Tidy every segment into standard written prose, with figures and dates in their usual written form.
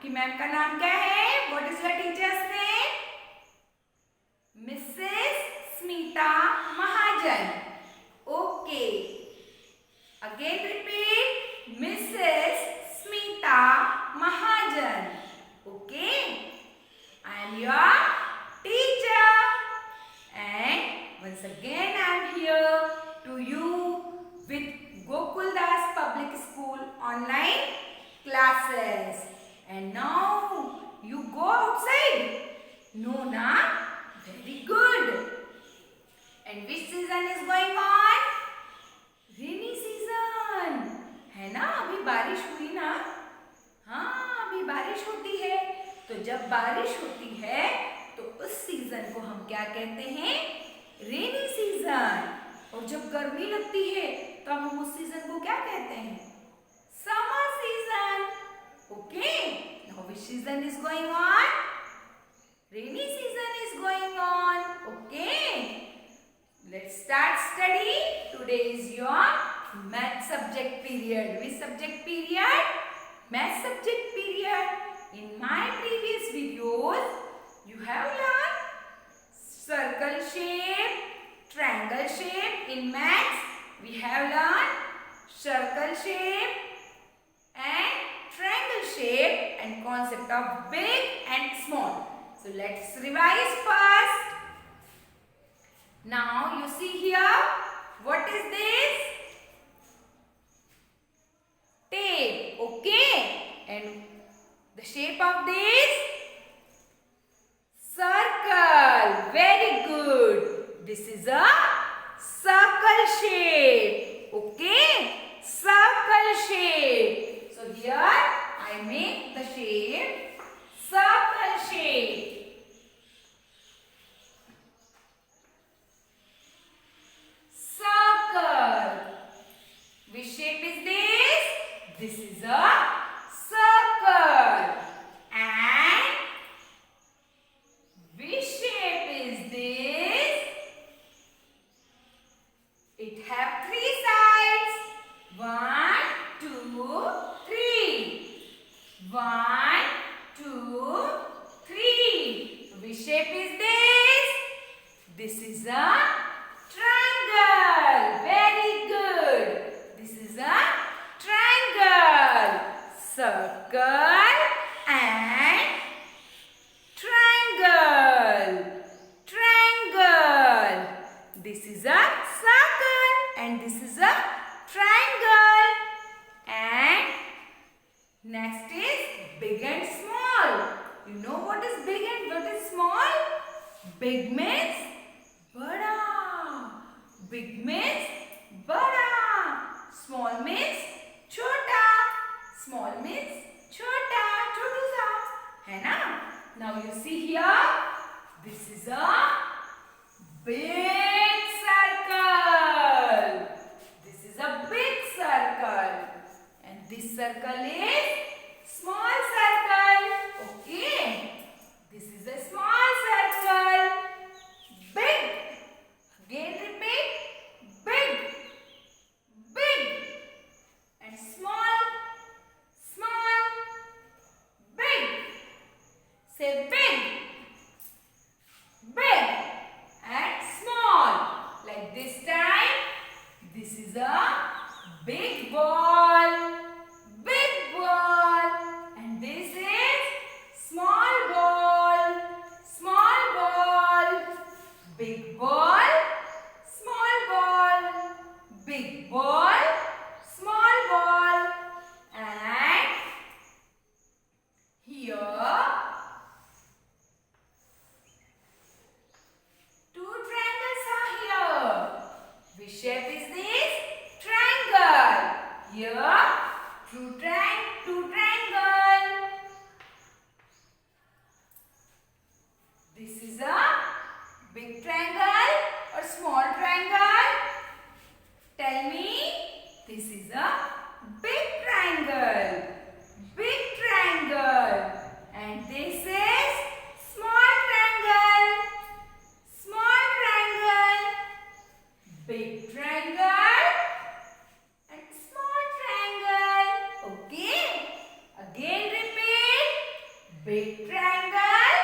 आपकी मैम का नाम क्या है? What is your teachers name? Mrs Smita Mahajan. Okay. Again repeat. Mrs Smita Mahajan. Okay. I am your teacher. And once again I am here to you with Gokuldas Public School online classes. And now you go outside. No, na? Very good. And which season is going on? Rainy season. है ना? अभी बारिश हुई ना? हाँ, अभी बारिश होती है. तो जब बारिश होती है तो उस सीजन को हम क्या कहते हैं? Rainy season. और जब गर्मी लगती है तो हम उस सीजन को क्या कहते हैं? Summer season. Okay. Now which season is going on? Rainy season is going on. Okay. Let's start study. Today is your math subject period. Which subject period? Math subject period. In my previous videos, you have learned circle shape, triangle shape. In maths, we have learned circle shape and triangle shape and concept of big and small. So let's revise first. Now you see here, what is this? Tape. Okay. And the shape of this? Circle. Very good. This is a circle shape. Okay. Circle shape. So here I make the shape circle shape. Circle. Which shape is this? This is a circle. And which shape is this? It have three sides. 1, 2, 3. 1, 2, 3. Which shape is this? This is a triangle. Very good. This is a triangle. Circle and triangle. Triangle. This is a circle and this is a triangle. And next is big and small. You know what is big and what is small? Big means bada. Big means bada. Small means छोटा. Small means छोटा, छोटू सा, है ना? Now you see here, this is a big circle. This is a big circle, and this circle is small circle. Okay, this is a small circle. Big. Again repeat. Big. Big. And small, small, big. Say big, big and small. Like this time, this is a big ball, and big triangle,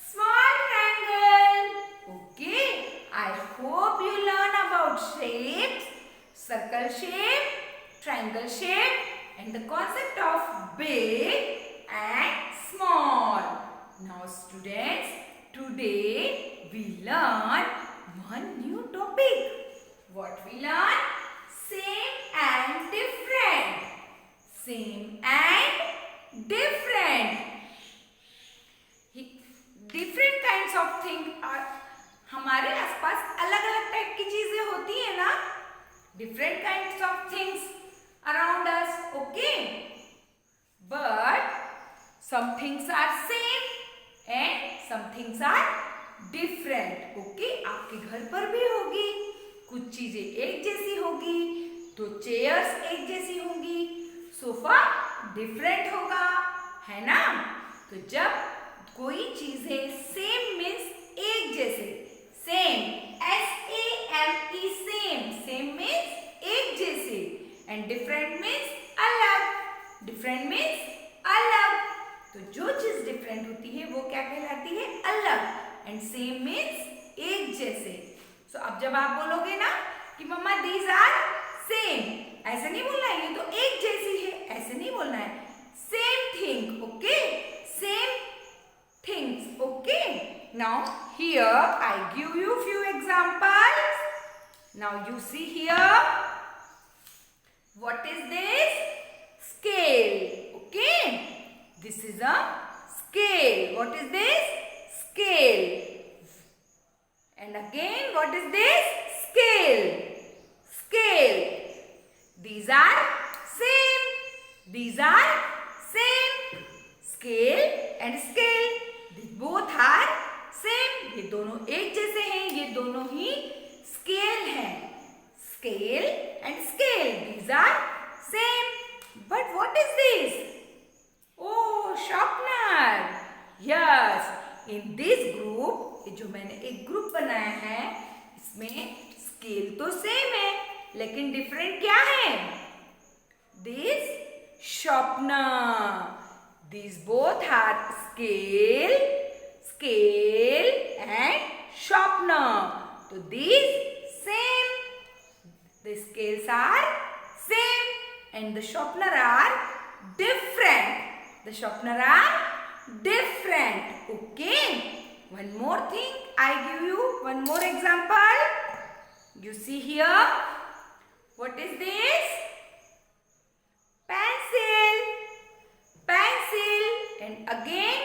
small triangle. Okay, I hope you learn about shapes, circle shape, triangle shape and the concept of big and small. Now students, today we learn one new topic. What we learn? Same and different. Same and different. Different kinds of things are हमारे आसपास अलग अलग type की चीजें होती है ना. Different kinds of things around us. Okay. But some things are same and some things are different. Okay. आपके घर पर भी होगी. कुछ चीजें एक जैसी होगी, तो चेयर्स एक जैसी होंगी, सोफा डिफरेंट होगा, है ना. तो जब कोई चीजें सेम मीन्स एक जैसे, same SAME same, same means एक जैसे एंड डिफरेंट मीन्स अलग, डिफरेंट मीन्स अलग. तो जो चीज डिफरेंट होती है वो क्या कहलाती है? अलग. एंड सेम मीन्स एक जैसे. तो अब जब आप बोलोगे ना कि मम्मा दीज आर सेम, ऐसे नहीं बोलना है ये तो एक जैसी है, ऐसे नहीं बोलना है. Same thing. Okay, same things. Okay. Now here I give you few examples. Now you see here. What is this? Scale. Okay, this is a scale. What is this? Scale. And again, what is this? Scale. Scale. These are same. These are same. Scale and scale. These both are same. ये दोनों एक जैसे हैं. ये दोनों ही scale हैं. Scale and scale. These are same. But what is this? Oh, sharpener. Yes. In this group, ये जो मैंने एक ग्रुप बनाया है, इसमें स्केल तो सेम है लेकिन डिफरेंट क्या है? This sharpener. These both are scale, scale and sharpener. So these same. The scales are same and the sharpener are different. The sharpener are different. Okay. One more thing, I give you one more example. You see here. What is this? Pencil. Pencil. And again,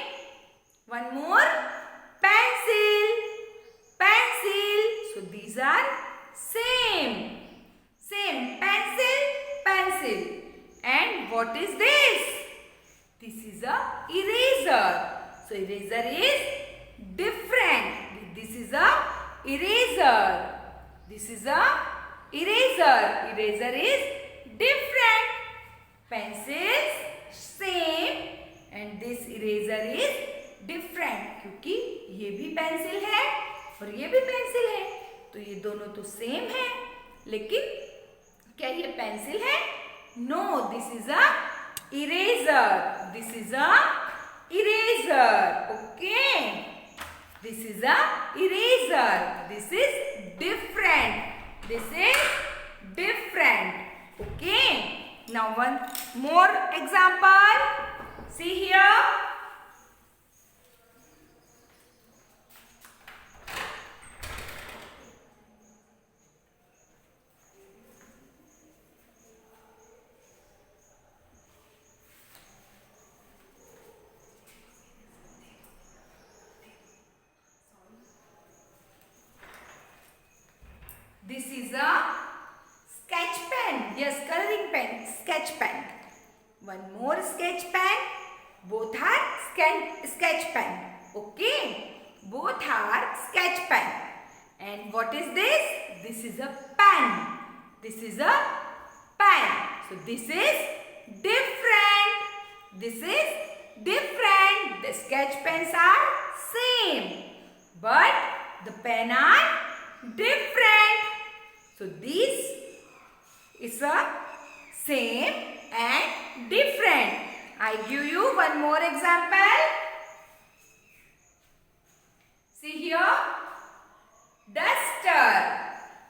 one more. Pencil. Pencil. So these are same. Same. Pencil. Pencil. And what is this? This is a eraser. So eraser is different. This is a eraser. This is a eraser. Eraser is different. Pencils same and this eraser is different. क्योंकि ये भी pencil है और ये भी pencil है, तो ये दोनों तो सेम है, लेकिन क्या ये पेंसिल है? No, this is a eraser. This is a eraser. Okay. This is a eraser. This is different. This is different. Okay. Now one more example. See here. This is a sketch pen. Yes, coloring pen, sketch pen. One more sketch pen. Both are sketch pen. Okay. Both are sketch pen. And what is this? This is a pen. This is a pen. So this is different. This is different. The sketch pens are same, but the pen are different. So this is a same and different. I give you one more example. See here, duster.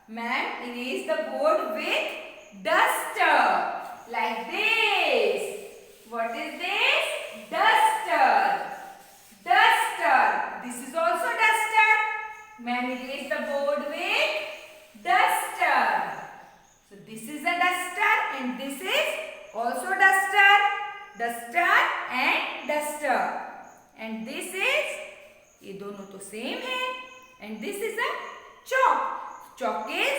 Man erase the board with duster like this. What is this? Duster. Duster. This is also duster. Man erase the board with duster. So this is a duster and this is also duster. Duster and duster. And this is, ये दोनों तो same है. And this is a chalk. Chalk is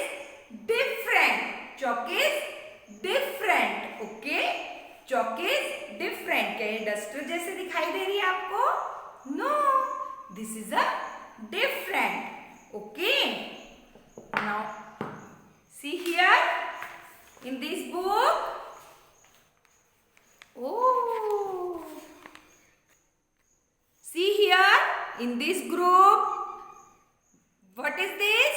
different. Chalk is different. Okay? Chalk is different. क्या ये duster जैसे दिखाई दे रही है आपको? No. This is a different. Okay? Now, see here in this book. Oh. See here in this group. What is this?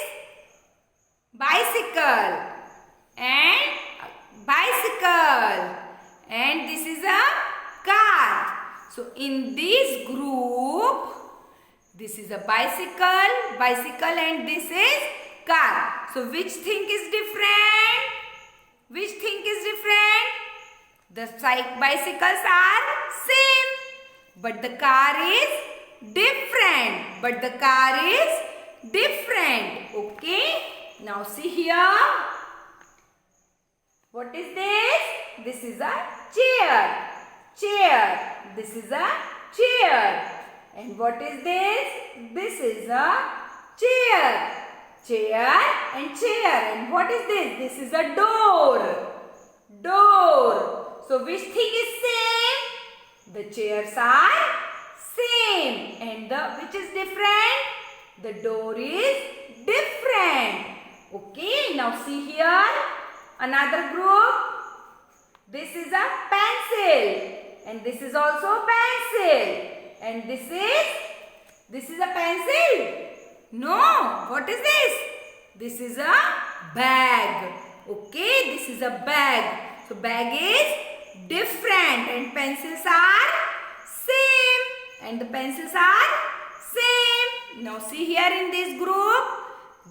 Bicycle. And bicycle. And this is a car. So in this group, this is a bicycle and this is car. So which thing is different? Which thing is different? The bicycles are same, but the car is different. Okay? Now see here. What is this? This is a chair. This is a chair. And what is this? This is a chair. And chair. And what is this? This is a door. So which thing is same? The chairs are same. And which is different? The door is different. Okay, now see here. Another group. This is a pencil. And this is also a pencil. And this is a pencil? No. What is this? This is a bag. Okay, this is a bag. So bag is different and pencils are same. And the pencils are same. Now see here in this group.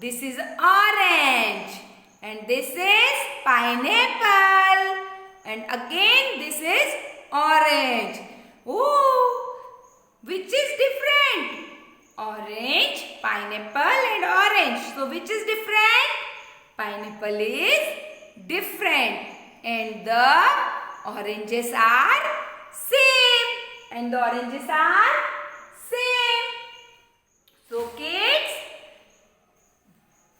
This is orange. And this is pineapple. And again this is orange. Oh, which is different? Orange, pineapple and orange. So which is different? Pineapple is different. And the oranges are same. So kids,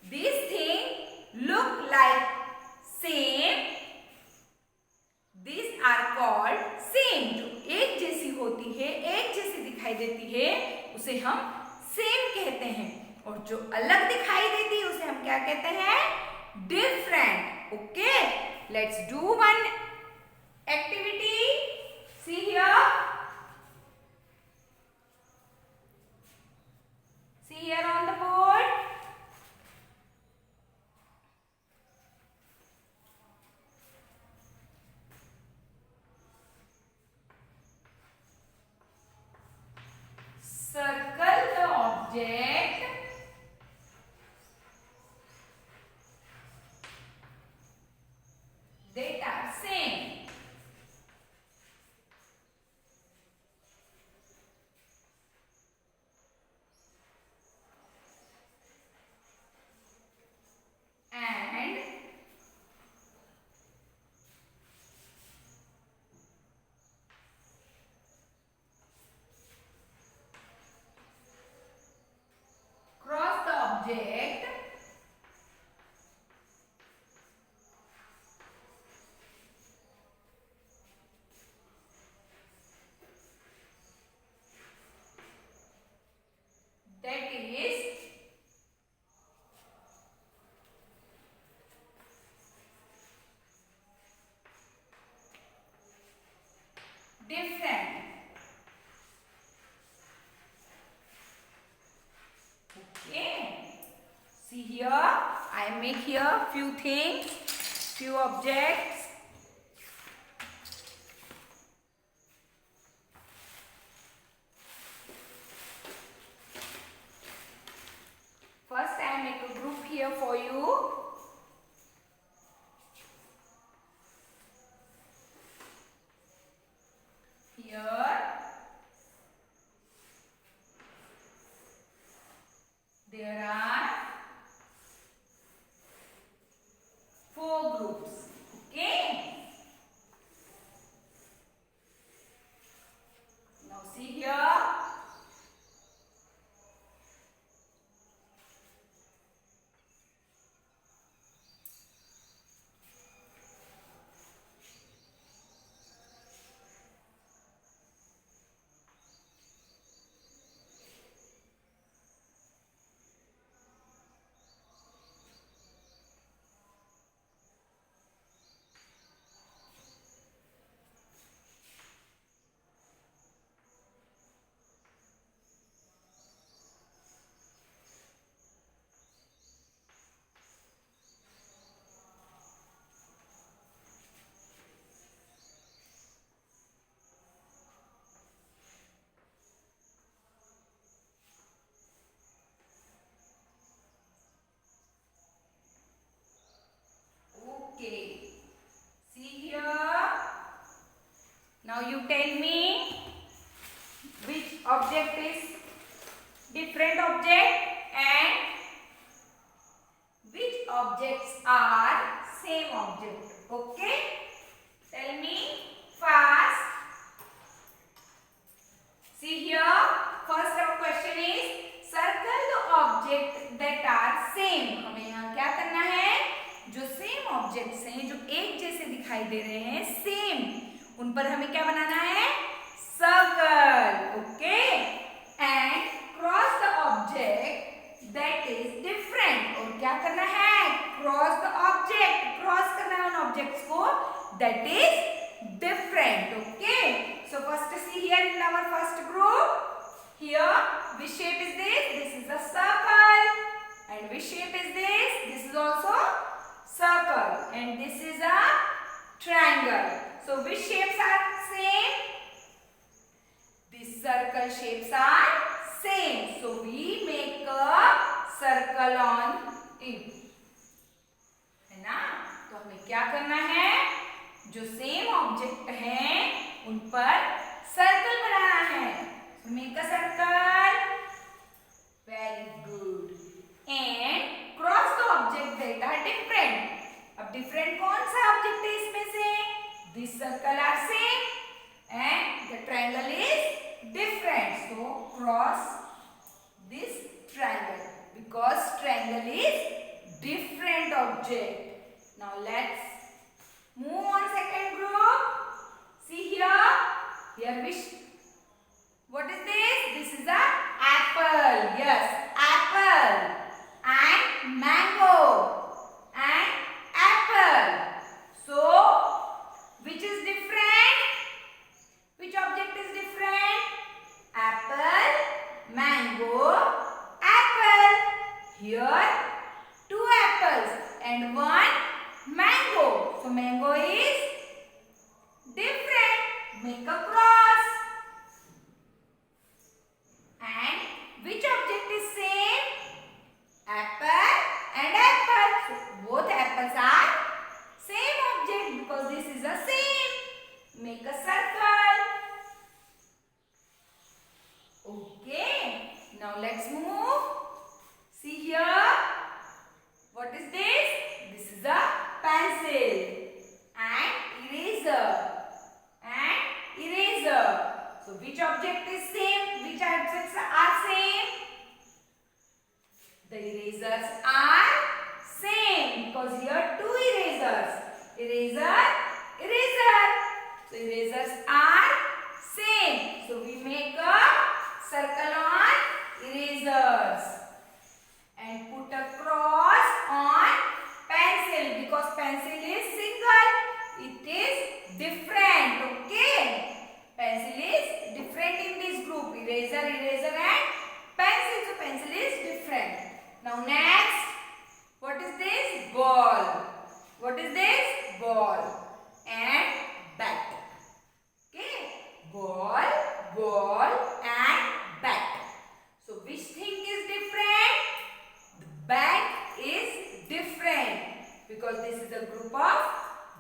this thing look like same. These are called same. जो एक जैसी होती है, एक जैसी दिखाई देती है, उसे हम सेम कहते हैं. और जो अलग दिखाई देती है उसे हम क्या कहते हैं? Different. Okay, let's do one activity. See here. See here on the board. Circle the object that are same. And cross the object that is different. Okay. See here, I make here few things, few objects. Now you tell me which object is different object and which objects are same object. Okay? Tell me fast. See here, first our question is circle the object that are same. हमें यहाँ क्या करना है? जो same objects हैं, जो एक जैसे दिखाई दे रहे हैं, सेम, उन पर हमें क्या बनाना है? Circle. Okay? And cross the object that is different. और क्या करना है? क्रॉस द ऑब्जेक्ट, क्रॉस करना है उन ऑब्जेक्ट्स को that is different. Okay, so first see here in our first group, here which shape is this? This is a circle. And which shape is this? This is also circle. And this is a triangle. So which shapes are same? These circle shapes are same. So we make a circle on it. है ना? तो हमें क्या करना है? जो same object हैं उन पर सर्कल बनाना है. Make a circle. Very good. And cross the object that are different. अब डिफरेंट कौन सा ऑब्जेक्ट है इसमें से? This circle are same and the triangle is different. So cross this triangle because triangle is different object. Now let's move on second group. See here. Here what is this? This is a apple. Yes, apple and mango and apple. So which is different? Which object is different? Apple, mango, apple. Here two apples and one mango. So mango is different. Make a cross. And which object is same? Apple and apple. So both apples are same object because this is the same. Make a circle. Okay. Now let's move. See here. What is this? This is a pencil and eraser and eraser. So which object is same? Which objects are same? The erasers are same because here two erasers. Eraser, eraser. So erasers are same. So we make a circle on erasers and put a cross on pencil because pencil is single. It is different. Okay? Pencil is different in this group. Eraser, eraser and pencil. So pencil is different. Now next. What is this? Ball. What is this? Ball and bat. Okay? Ball, ball and bat. So which thing is different? The bat is different because this is a group of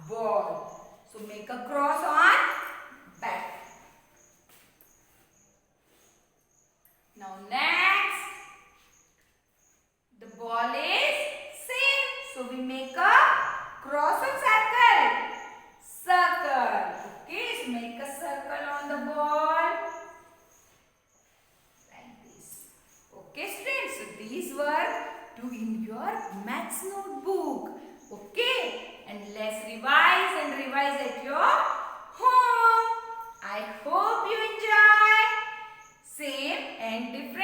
ball. So make a cross on bat. Now next, the ball is same. So we make a cross on circle. Circle. Okay, so make a circle on the ball. Like this. Okay students, so these were do in your maths notebook. Okay, and let's revise and revise at your home. I hope you enjoy same and different